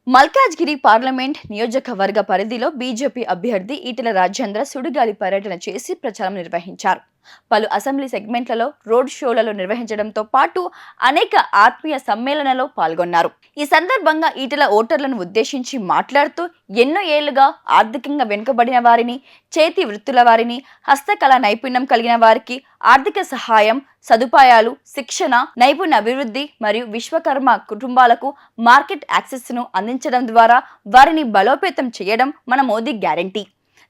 Malkajgiri parliament నియోజకవర్గ పరిధిలో BJP అభ్యర్థి ఈటెల రాజేంద్ర సుడిగాలి పర్యటన చేసి ప్రచారం నిర్వహించారు. పలు అసెంబ్లీ సెగ్మెంట్లలో రోడ్ షోలలో నిర్వహించడంతో పాటు అనేక ఆత్మీయ సమ్మేళనాల్లో పాల్గొన్నారు. ఈ సందర్భంగా ఈటెల ఓటర్లను ఉద్దేశించి మాట్లాడుతూ ఎన్నో ఏళ్లుగా ఆర్థికంగా వెనుకబడిన వారిని, చేతి వృత్తుల వారిని, హస్తకళా నైపుణ్యం కలిగిన వారికి ఆర్థిక సహాయం, సదుపాయాలు, శిక్షణ, నైపుణ్య అభివృద్ధి మరియు విశ్వకర్మ కుటుంబాలకు మార్కెట్ యాక్సెస్ ను అందించడం ద్వారా వారిని బలోపేతం చేయడం మన మోదీ గ్యారంటీ.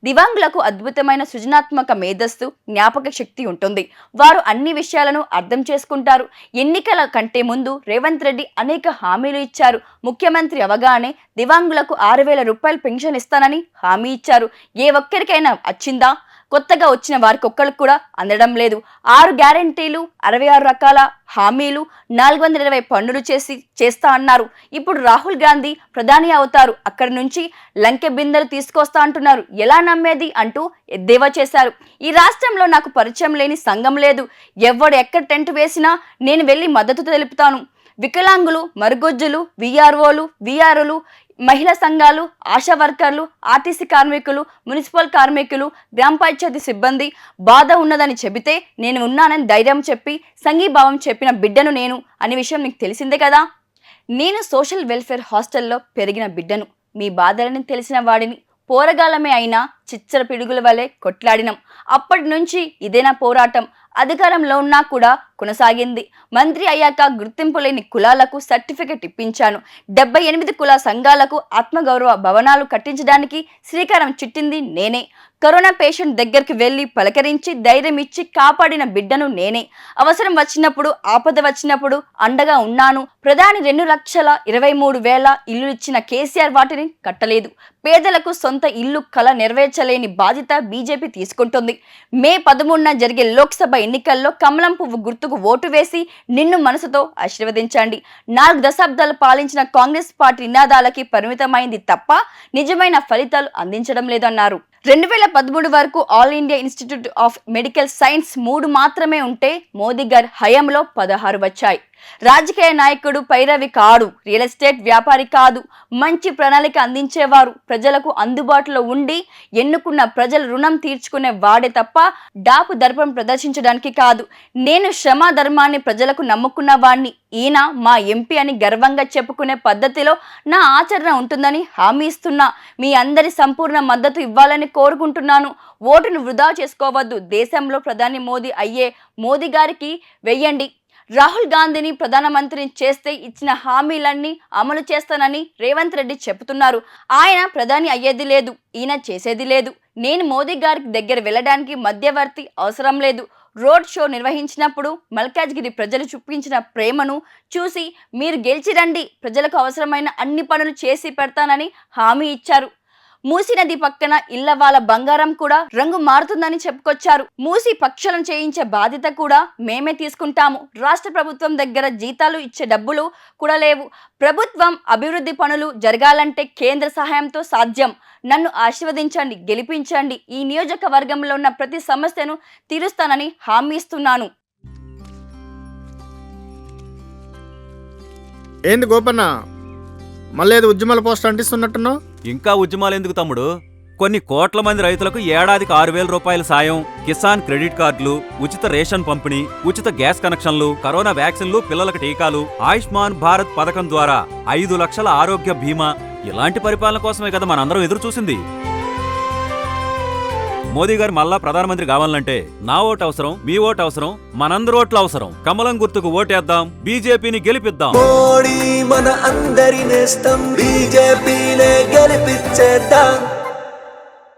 దివ్యాంగులకు అద్భుతమైన సృజనాత్మక మేధస్సు, జ్ఞాపక శక్తి ఉంటుంది. వారు అన్ని విషయాలను అర్థం చేసుకుంటారు. ఎన్నికల కంటే ముందు రేవంత్ రెడ్డి అనేక హామీలు ఇచ్చారు. ముఖ్యమంత్రి అవగానే దివ్యాంగులకు 6,000 రూపాయలు పెన్షన్ ఇస్తానని హామీ ఇచ్చారు. ఏ ఒక్కరికైనా వచ్చిందా? కొత్తగా వచ్చిన వారికి ఒక్కరికి కూడా అందడం లేదు. 6 గ్యారంటీలు, 66 రకాల హామీలు, 420 పన్నులు చేస్తా అన్నారు. ఇప్పుడు రాహుల్ గాంధీ ప్రధాని అవుతారు, అక్కడి నుంచి లంకె బిందెలు తీసుకొస్తా అంటున్నారు. ఎలా నమ్మేది అంటూ ఎద్దేవా చేశారు. ఈ రాష్ట్రంలో నాకు పరిచయం లేని సంఘం లేదు. ఎవడు ఎక్కడ టెంట్ వేసినా నేను వెళ్ళి మద్దతు తెలుపుతాను. వికలాంగులు, మరుగుజ్జులు, విఆర్ఓలు, విఆర్లు, మహిళా సంఘాలు, ఆశా వర్కర్లు, ఆర్టీసీ కార్మికులు, మున్సిపల్ కార్మికులు, గ్రామ పంచాయతీ సిబ్బంది బాధ ఉన్నదని చెబితే నేను ఉన్నానని ధైర్యం చెప్పి సంఘీభావం చెప్పిన బిడ్డను నేను అనే విషయం మీకు తెలిసిందే కదా. నేను సోషల్ వెల్ఫేర్ హాస్టల్లో పెరిగిన బిడ్డను. మీ బాధలని తెలిసిన వాడిని. పోరగాలమే అయినా చిచ్చర పిడుగుల వలె కొట్లాడినం. అప్పటి నుంచి ఇదేనా పోరాటం. అధికారంలో ఉన్నా కూడా కొనసాగింది. మంత్రి అయ్యాక గుర్తింపు లేని కులాలకు సర్టిఫికెట్ ఇప్పించాను. 78 కుల సంఘాలకు ఆత్మగౌరవ భవనాలు కట్టించడానికి శ్రీకారం చుట్టింది నేనే. కరోనా పేషెంట్ దగ్గరికి వెళ్ళి పలకరించి ధైర్యం ఇచ్చి కాపాడిన బిడ్డను నేనే. అవసరం వచ్చినప్పుడు, ఆపద వచ్చినప్పుడు అండగా ఉన్నాను. ప్రధాని 2,23,000 ఇల్లు ఇచ్చిన కేసీఆర్ వాటిని కట్టలేదు. పేదలకు సొంత ఇల్లు కల నెరవేర్చలేని బాధ్యత బీజేపీ తీసుకుంటుంది. మే 13న జరిగే లోక్సభ ఎన్నికల్లో కమలం పువ్వు గుర్తుకు ఓటు వేసి నిన్ను మనసుతో ఆశీర్వదించండి. 4 దశాబ్దాలు పాలించిన కాంగ్రెస్ పార్టీ నినాదాలకి పరిమితమైంది తప్ప నిజమైన ఫలితాలు అందించడం లేదన్నారు. 2013 వరకు all India institute of medical science 3 మాత్రమే ఉంటే మోదీ గారి హయాంలో 16 వచ్చాయి. రాజకీయ నాయకుడు పైరవి కాడు, రియల్ ఎస్టేట్ వ్యాపారి కాదు, మంచి ప్రణాళిక అందించేవారు, ప్రజలకు అందుబాటులో ఉండి ఎన్నుకున్న ప్రజల రుణం తీర్చుకునే వాడే తప్ప డాపు దర్పం ప్రదర్శించడానికి కాదు. నేను శ్రమ ధర్మాన్ని ప్రజలకు నమ్ముకున్న వాణ్ణి. ఈయన మా ఎంపీ అని గర్వంగా చెప్పుకునే పద్ధతిలో నా ఆచరణ ఉంటుందని హామీ ఇస్తున్నా. మీ అందరి సంపూర్ణ మద్దతు ఇవ్వాలని కోరుకుంటున్నాను. ఓటును వృధా చేసుకోవద్దు. దేశంలో ప్రధాని మోదీ అయ్యే మోదీ గారికి వెయ్యండి. రాహుల్ గాంధీని ప్రధానమంత్రిని చేస్తే ఇచ్చిన హామీలన్నీ అమలు చేస్తానని రేవంత్ రెడ్డి చెబుతున్నారు. ఆయన ప్రధాని అయ్యేది లేదు, ఈయన చేసేది లేదు. నేను మోదీ గారికి దగ్గర వెళ్ళడానికి మధ్యవర్తి అవసరం లేదు. రోడ్ షో నిర్వహించినప్పుడు మల్కాజ్గిరి ప్రజలు చూపించిన ప్రేమను చూసి మీరు గెలిచి రండి, ప్రజలకు అవసరమైన అన్ని పనులు చేసి పెడతానని హామీ ఇచ్చారు. మూసీ నది పక్కన ఇళ్ల వాళ్ళ బంగారం కూడా రంగు మారుతుందని చెప్పుకొచ్చారు. మూసీ పక్షులను చేయించే బాధ్యత కూడా మేమే తీసుకుంటాము. రాష్ట్ర ప్రభుత్వం దగ్గర జీతాలు ఇచ్చే డబ్బులు కూడా లేవు. ప్రభుత్వం అభివృద్ధి పనులు జరగాలంటే కేంద్ర సహాయంతో సాధ్యం. నన్ను ఆశీర్వదించండి, గెలిపించండి. ఈ నియోజకవర్గంలో ఉన్న ప్రతి సమస్యను తీరుస్తానని హామీ ఇస్తున్నాను. ఏంది గోపన్న, మళ్ళీ ఏదో ఉద్యమాల పోస్ట్ అంటిస్తున్నట్టున్నావు? ఇంకా ఉద్యమాలు ఎందుకు తమ్ముడు? కొన్ని కోట్ల మంది రైతులకు ఏడాదికి 6,000 రూపాయల సాయం, కిసాన్ క్రెడిట్ కార్డులు, ఉచిత రేషన్ పంపిణీ, ఉచిత గ్యాస్ కనెక్షన్లు, కరోనా వ్యాక్సిన్లు, పిల్లలకు టీకాలు, ఆయుష్మాన్ భారత్ పథకం ద్వారా 5 లక్షల ఆరోగ్య బీమా. ఇలాంటి పరిపాలన కోసమే కదా మనందరం ఎదురు చూసింది. మోదీ గారు మళ్ళా ప్రధానమంత్రి కావాలంటే నా ఓటు అవసరం, మీ ఓటు అవసరం, మనందరి ఓట్లు అవసరం. కమలం గుర్తుకు ఓటేద్దాం, బీజేపీని గెలిపిద్దాం. మోడీ మన అందరి నేస్తం, బీజేపీనే గెలిపించేద్దాం.